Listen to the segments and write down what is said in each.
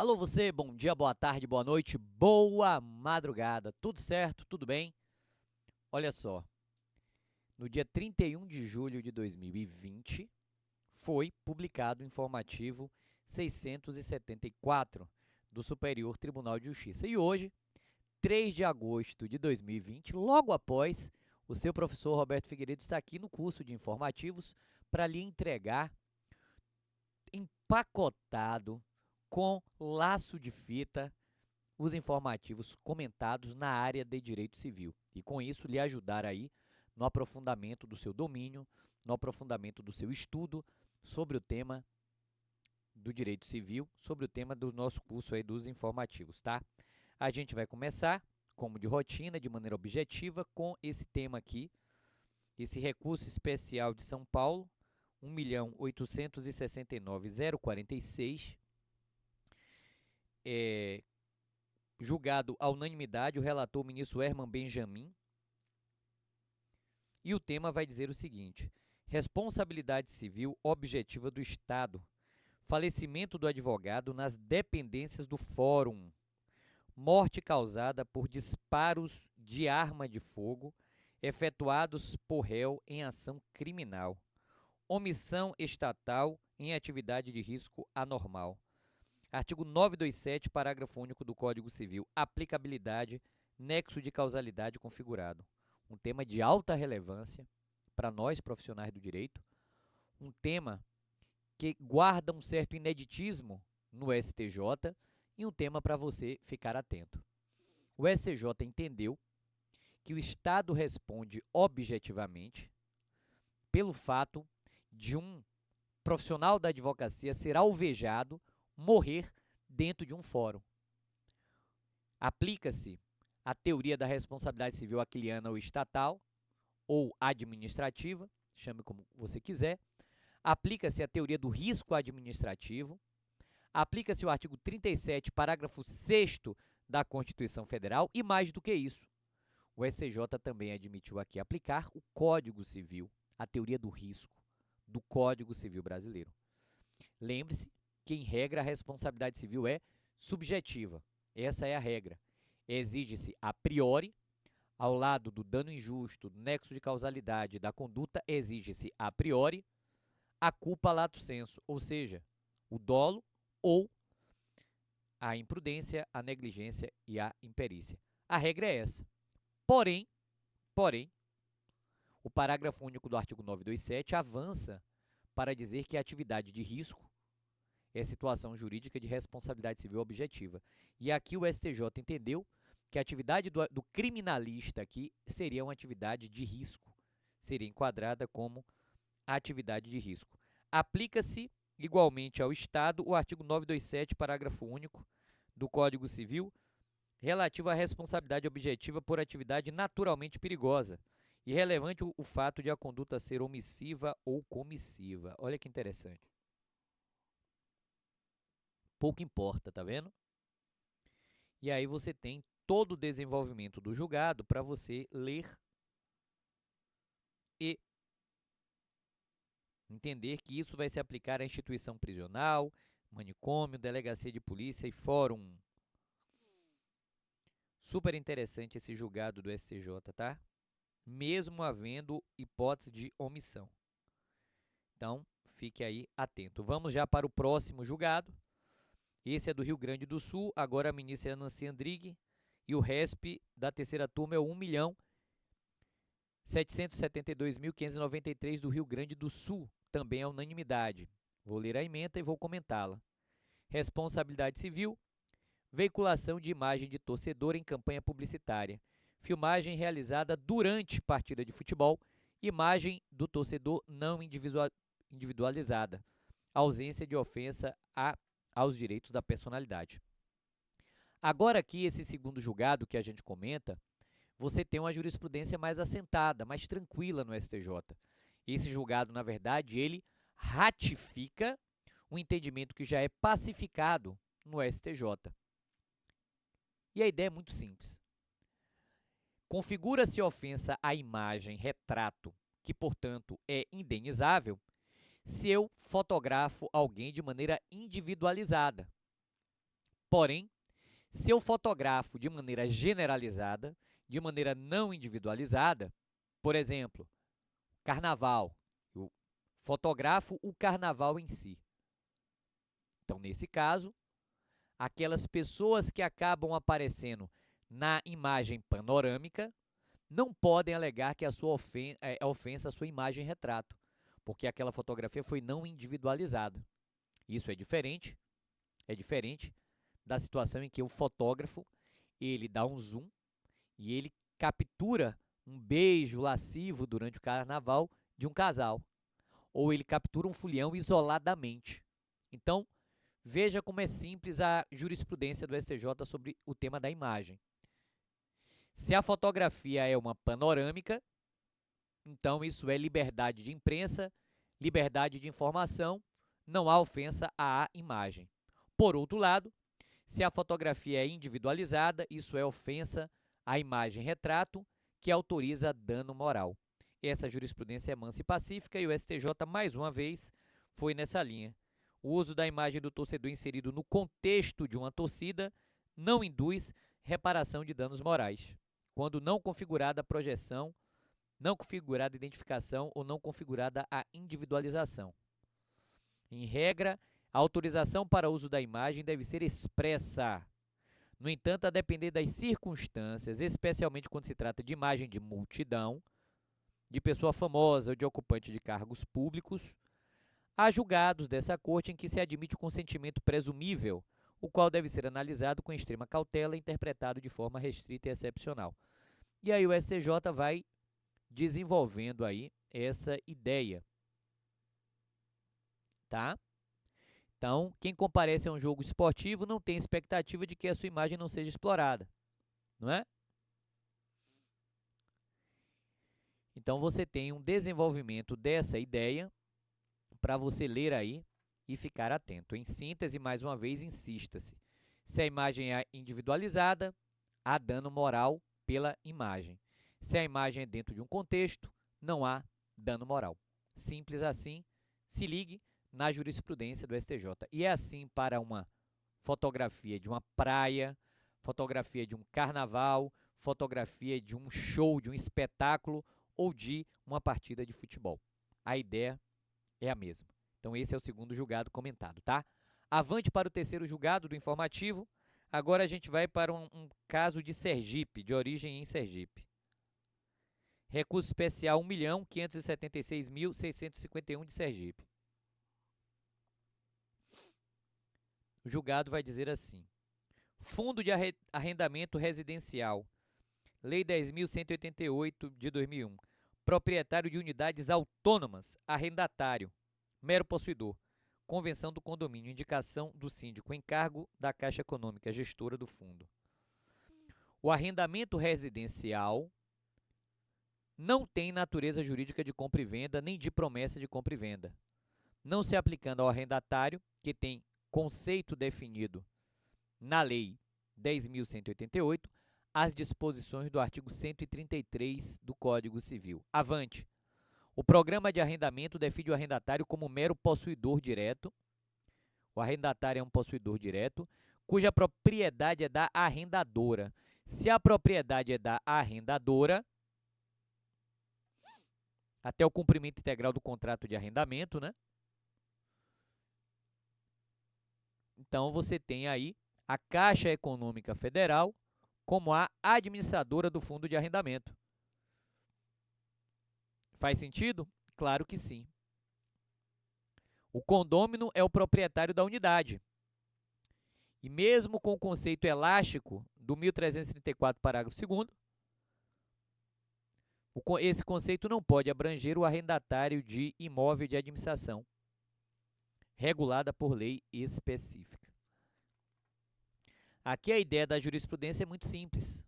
Alô você, bom dia, boa tarde, boa noite, boa madrugada. Tudo certo? Tudo bem? Olha só, no dia 31 de julho de 2020 foi publicado o informativo 674 do Superior Tribunal de Justiça. E hoje, 3 de agosto de 2020, logo após, o seu professor Roberto Figueiredo está aqui no curso de informativos para lhe entregar empacotado com laço de fita os informativos comentados na área de direito civil e com isso lhe ajudar aí no aprofundamento do seu domínio, no aprofundamento do seu estudo sobre o tema do direito civil, sobre o tema do nosso curso aí dos informativos, tá? A gente vai começar, como de rotina, de maneira objetiva, com esse tema aqui, esse recurso especial de São Paulo, 1.869.046, julgado à unanimidade, o relator, o ministro Herman Benjamin, e o tema vai dizer o seguinte: responsabilidade civil objetiva do Estado, falecimento do advogado nas dependências do fórum, morte causada por disparos de arma de fogo efetuados por réu em ação criminal, omissão estatal em atividade de risco anormal. Artigo 927, parágrafo único do Código Civil. Aplicabilidade, nexo de causalidade configurado. Um tema de alta relevância para nós, profissionais do direito. Um tema que guarda um certo ineditismo no STJ e um tema para você ficar atento. O STJ entendeu que o Estado responde objetivamente pelo fato de um profissional da advocacia ser alvejado, morrer dentro de um fórum. Aplica-se a teoria da responsabilidade civil aquiliana ou estatal, ou administrativa, chame como você quiser. Aplica-se a teoria do risco administrativo. Aplica-se o artigo 37, parágrafo 6º da Constituição Federal e mais do que isso. O SCJ também admitiu aqui aplicar o Código Civil, a teoria do risco do Código Civil brasileiro. Lembre-se que, em regra, a responsabilidade civil é subjetiva. Essa é a regra. Exige-se a priori, ao lado do dano injusto, do nexo de causalidade da conduta, exige-se a priori a culpa lato sensu, ou seja, o dolo ou a imprudência, a negligência e a imperícia. A regra é essa. Porém, o parágrafo único do artigo 927 avança para dizer que a atividade de risco é situação jurídica de responsabilidade civil objetiva. E aqui o STJ entendeu que a atividade do criminalista aqui seria uma atividade de risco, seria enquadrada como atividade de risco. Aplica-se igualmente ao Estado o artigo 927, parágrafo único do Código Civil, relativo à responsabilidade objetiva por atividade naturalmente perigosa, e relevante o fato de a conduta ser omissiva ou comissiva. Olha que interessante. Pouco importa, tá vendo? E aí você tem todo o desenvolvimento do julgado para você ler e entender que isso vai se aplicar à instituição prisional, manicômio, delegacia de polícia e fórum. Super interessante esse julgado do STJ, tá? Mesmo havendo hipótese de omissão. Então, fique aí atento. Vamos já para o próximo julgado. Esse é do Rio Grande do Sul, agora a ministra Nancy Andrighi, e o RESP da terceira turma é o 1.772.593 do Rio Grande do Sul, também é unanimidade. Vou ler a ementa e vou comentá-la. Responsabilidade civil, veiculação de imagem de torcedor em campanha publicitária, filmagem realizada durante partida de futebol, imagem do torcedor não individualizada, ausência de ofensa aos direitos da personalidade. Agora aqui, esse segundo julgado que a gente comenta, você tem uma jurisprudência mais assentada, mais tranquila no STJ. Esse julgado, na verdade, ele ratifica um entendimento que já é pacificado no STJ. E a ideia é muito simples. Configura-se ofensa à imagem, retrato, que, portanto, é indenizável, se eu fotografo alguém de maneira individualizada. Porém, se eu fotografo de maneira generalizada, de maneira não individualizada, por exemplo, carnaval, eu fotografo o carnaval em si. Então, nesse caso, aquelas pessoas que acabam aparecendo na imagem panorâmica não podem alegar que a sua ofensa a sua imagem retrato, porque aquela fotografia foi não individualizada. Isso é diferente da situação em que o fotógrafo, ele dá um zoom e ele captura um beijo lascivo durante o carnaval de um casal, ou ele captura um folião isoladamente. Então, veja como é simples a jurisprudência do STJ sobre o tema da imagem. Se a fotografia é uma panorâmica, então isso é liberdade de imprensa, liberdade de informação, não há ofensa à imagem. Por outro lado, se a fotografia é individualizada, isso é ofensa à imagem retrato, que autoriza dano moral. Essa jurisprudência é mansa e pacífica e o STJ, mais uma vez, foi nessa linha. O uso da imagem do torcedor inserido no contexto de uma torcida não induz reparação de danos morais, quando não configurada a projeção, não configurada a identificação ou não configurada a individualização. Em regra, a autorização para uso da imagem deve ser expressa. No entanto, a depender das circunstâncias, especialmente quando se trata de imagem de multidão, de pessoa famosa ou de ocupante de cargos públicos, há julgados dessa corte em que se admite o consentimento presumível, o qual deve ser analisado com extrema cautela e interpretado de forma restrita e excepcional. E aí o STJ vai desenvolvendo aí essa ideia, tá? Então, quem comparece a um jogo esportivo não tem expectativa de que a sua imagem não seja explorada, não é? Então, você tem um desenvolvimento dessa ideia para você ler aí e ficar atento. Em síntese, mais uma vez, insista-se. Se a imagem é individualizada, há dano moral pela imagem. Se a imagem é dentro de um contexto, não há dano moral. Simples assim, se ligue na jurisprudência do STJ. E é assim para uma fotografia de uma praia, fotografia de um carnaval, fotografia de um show, de um espetáculo ou de uma partida de futebol. A ideia é a mesma. Então, esse é o segundo julgado comentado, tá? Avante para o terceiro julgado do informativo. Agora a gente vai para um caso de Sergipe, de origem em Sergipe. Recurso especial 1.576.651 de Sergipe. O julgado vai dizer assim: Fundo de Arrendamento Residencial, Lei 10.188 de 2001. Proprietário de unidades autônomas, arrendatário, mero possuidor. Convenção do condomínio, indicação do síndico, encargo da Caixa Econômica, gestora do fundo. O arrendamento residencial não tem natureza jurídica de compra e venda, nem de promessa de compra e venda, não se aplicando ao arrendatário, que tem conceito definido na Lei 10.188, as disposições do artigo 133 do Código Civil. Avante. O programa de arrendamento define o arrendatário como mero possuidor direto. O arrendatário é um possuidor direto, cuja propriedade é da arrendadora. Se a propriedade é da arrendadora, até o cumprimento integral do contrato de arrendamento, né? Então, você tem aí a Caixa Econômica Federal como a administradora do fundo de arrendamento. Faz sentido? Claro que sim. O condômino é o proprietário da unidade. E mesmo com o conceito elástico do 1334, parágrafo 2º, esse conceito não pode abranger o arrendatário de imóvel de administração, regulada por lei específica. Aqui a ideia da jurisprudência é muito simples.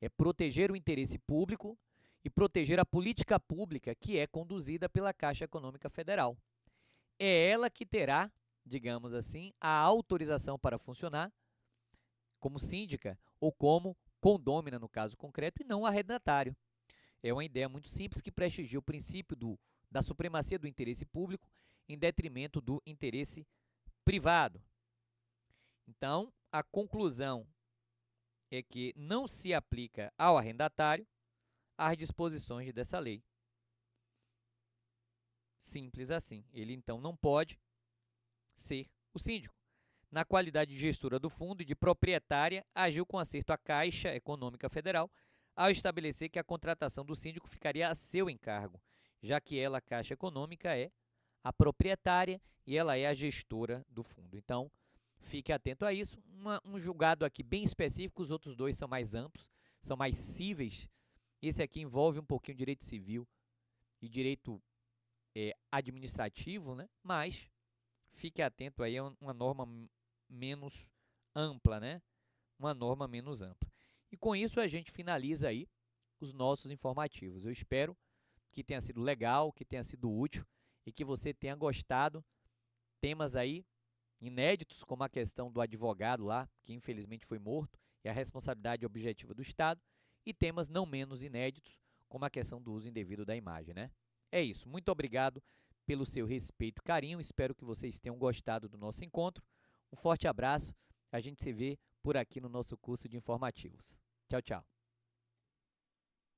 É proteger o interesse público e proteger a política pública que é conduzida pela Caixa Econômica Federal. É ela que terá, digamos assim, a autorização para funcionar como síndica ou como condômina, no caso concreto, e não o arrendatário. É uma ideia muito simples que prestigia o princípio da supremacia do interesse público em detrimento do interesse privado. Então, a conclusão é que não se aplica ao arrendatário as disposições dessa lei. Simples assim. Ele, então, não pode ser o síndico. Na qualidade de gestora do fundo e de proprietária, agiu com acerto à Caixa Econômica Federal ao estabelecer que a contratação do síndico ficaria a seu encargo, já que ela, a Caixa Econômica, é a proprietária e ela é a gestora do fundo. Então, fique atento a isso. Um julgado aqui bem específico, os outros dois são mais amplos, são mais cíveis. Esse aqui envolve um pouquinho direito civil e direito administrativo, né? Mas fique atento aí a uma norma menos ampla, né? Uma norma menos ampla. E com isso a gente finaliza aí os nossos informativos. Eu espero que tenha sido legal, que tenha sido útil e que você tenha gostado. Temas aí inéditos, como a questão do advogado lá, que infelizmente foi morto, e a responsabilidade objetiva do Estado, e temas não menos inéditos, como a questão do uso indevido da imagem, né? É isso. Muito obrigado pelo seu respeito e carinho. Espero que vocês tenham gostado do nosso encontro. Um forte abraço. A gente se vê por aqui no nosso curso de informativos. Tchau, tchau.